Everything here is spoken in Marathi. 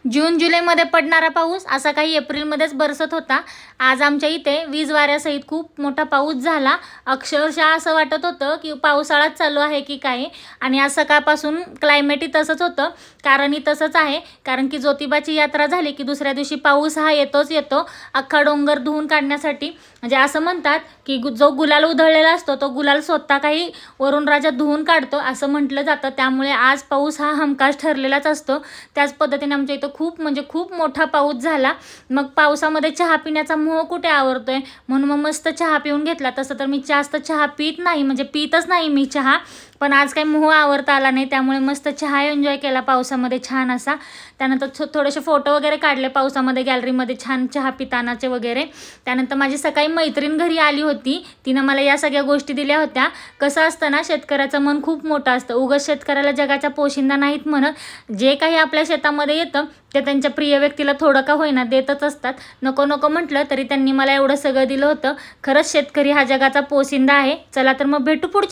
जून जुलैमध्ये पडणारा पाऊस असा काही एप्रिलमध्येच बरसत होता। आज आमच्या इथे वीज वाऱ्यासहित खूप मोठा पाऊस झाला। अक्षरशः असं वाटत होतं की पावसाळाच चालू आहे की काय। आणि आज सकाळपासून क्लायमेटही तसंच होतं, कारणही तसंच आहे। कारण की ज्योतिबाची यात्रा झाली की दुसऱ्या दिवशी पाऊस हा येतोच येतो, अख्खा डोंगर धुवून काढण्यासाठी। म्हणजे असं म्हणतात की जो गुलाल उधळलेला असतो तो गुलाल स्वतः काही वरुण राजा धुवून काढतो असं म्हटलं जातं। त्यामुळे आज पाऊस हा हमखास ठरलेलाच असतो। त्याच पद्धतीने आमच्या इथं खूप म्हणजे खूप मोठा पाऊस झाला। मग पावसामध्ये चहा पिण्याचा मोह कुठे आवरतोय, म्हणून मग मस्त चहा पिऊन घेतला। तसं तर मी जास्त चहा पीत नाही, म्हणजे पीतच नाही मी चहा, पण आज काही मोह आवरता आला नाही, त्यामुळे मस्त चहा एन्जॉय केला पावसामध्ये छान असा। त्यानंतर थोडेसे फोटो वगैरे काढले पावसामध्ये गॅलरीमध्ये छान चहा पितानाचे वगैरे। त्यानंतर माझी सकाळी मैत्रीण घरी आली होती, तिनं मला या सगळ्या गोष्टी दिल्या होत्या। कसं असतं ना, शेतकऱ्याचं मन खूप मोठं असतं। उगाच शेतकऱ्याला जगाचा पोशिंदा नाहीत म्हणत, जे काही आपल्या शेतामध्ये येतं ते त्यांच्या प्रिय व्यक्तीला थोडं का होईना देतच असतात। नको नको म्हटलं तरी त्यांनी मला एवढं सगळं दिलं होतं। खरंच शेतकरी हा जगाचा पोशिंदा आहे। चला तर मग भेटू पुढच्या